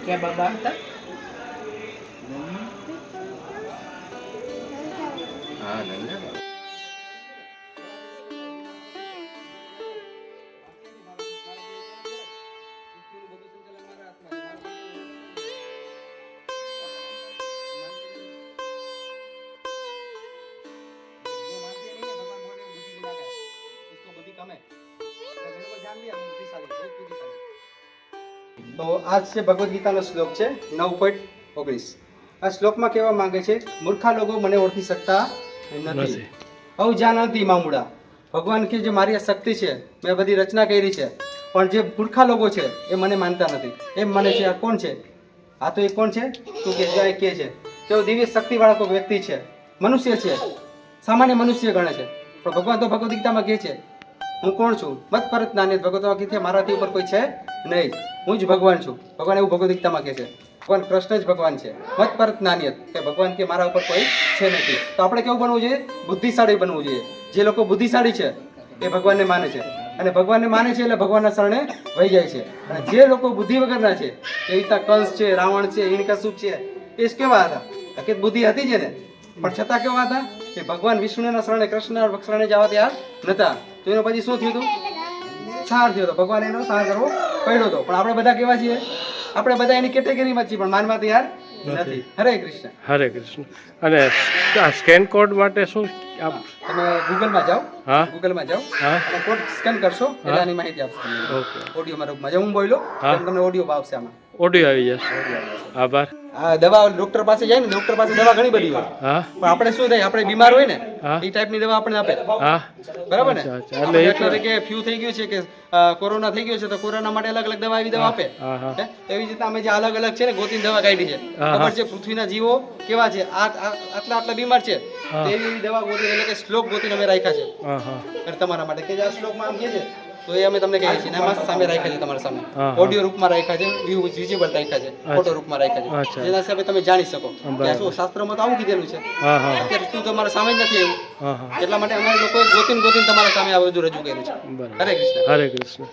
क्या बाबा था? हाँ नंदा તો આજ છે ભગવદ્ ગીતાનો શ્લોક છે 9.19. આ શ્લોકમાં કહેવા માંગે છે મૂર્ખા લોકો મને ઓળખી શકતા નથી. અવજાનંતી મામુડા. ભગવાન કે જે મારી આ શક્તિ છે, મેં બધી રચના કરી છે, પણ જે મૂર્ખા લોકો છે એ મને માનતા નથી. એમ મને છે આ કોણ છે? આ તો એ કોણ છે? તું કે છે તેઓ દિવ્ય શક્તિવાળા કોઈ વ્યક્તિ છે, મનુષ્ય છે, સામાન્ય મનુષ્ય ગણે છે. પણ ભગવાન તો ભગવદ્ ગીતામાં કહે છે હું કોણ છું? મત પરત નાની ભગવતમાં કહે છે મારાથી ઉપર કોઈ છે નહીં, હું જ ભગવાન છું. ભગવાન એવું ભગવદ્ ગીતામાં કહે છે. ભગવાન કૃષ્ણ જ ભગવાન છે. મત પરત નાનિયત કે ભગવાન કે મારા ઉપર કોઈ છે નથી. તો આપણે કેવું બનવું જોઈએ? બુદ્ધિશાળી બનવું જોઈએ. જે લોકો બુદ્ધિશાળી છે એ ભગવાનને માને છે, અને ભગવાનને માને છે એટલે ભગવાનના શરણે વહી જાય છે. અને જે લોકો બુદ્ધિ વગરના છે, જે રીતના કંસ છે, રાવણ છે, હિરણ્યકશિપુ છે, એ કેવા હતા? કે બુદ્ધિ હતી જ ને, પણ છતાં કેવા હતા કે ભગવાન વિષ્ણુના શરણે, કૃષ્ણના શરણે જવા તૈયાર નતા. તો એનો પછી શું થયું હતું? સાર થયો હતો. ભગવાન એનો સાર કરવો પડ્યો હતો. પણ આપણે બધા કેવા છીએ? આપણે બધા એની કેટેગરીમાં છીએ, પણ માનવા તૈયાર નથી. હરે કૃષ્ણ. હરે કૃષ્ણ. અને આ સ્કેન કોડ માટે શું તમે ગૂગલમાં જાઓ, હા ગૂગલમાં જાઓ હા અને કોડ સ્કેન કરશો એટલે આની માહિતી આપશે તમને. ઓકે ઓડિયોમાં રૂપમાં જે હું બોલ્યો તમને ઓડિયો આવશે આમાં. ઓડિયો આવી જશે. આભાર. આ દવા ડોક્ટર પાસે જાય ને, ડોક્ટર પાસે દવા ઘણી બધી હોય, હા પણ આપણે શું થાય, આપણે બીમાર હોય ને હા એ ટાઈપની દવા આપણે આપે, હા બરાબર ને? અચ્છા, એટલે એટલે કે ફ્યુ થઈ ગયું છે કે કોરોના થઈ ગયો છે તો કોરોના માટે અલગ અલગ દવા એવી દવા આપે. હા હા એવી રીતે અમે જે અલગ અલગ છે ને ગોતીને દવા કાઢી છે. ખબર છે પૃથ્વીના જીવો કેવા છે, આટલા આટલા બીમાર છે, તો એવી દવા ગોતીને, એટલે કે શ્લોક ગોતીને અમે રાખ્યા છે. હા હા અને તમારા માટે કે જે આ શ્લોકમાં આમ કહે છે તો એ અમે તમને કહીએ છીએ. એમાં સામે રાખ્યા છે, તમારા સામે હા. ઓડિયો રૂપમાં રાખ્યા છે, વિઝિબલ રાખ્યા છે, ફોટો રૂપમાં રાખ્યા છે, અચ્છા. જેના હિસાબે તમે જાણી શકો કે બરાબર. આ શું શાસ્ત્રમાં તો આવું કીધેલું છે. હા હા અત્યારે તું તમારા સામે જ નથી એવું, હા હા એટલા માટે અમારે લોકોએ ગોતીને તમારા સામે આ બધું રજૂ કર્યું છે. બરાબર. હરે કૃષ્ણ. હરે કૃષ્ણ.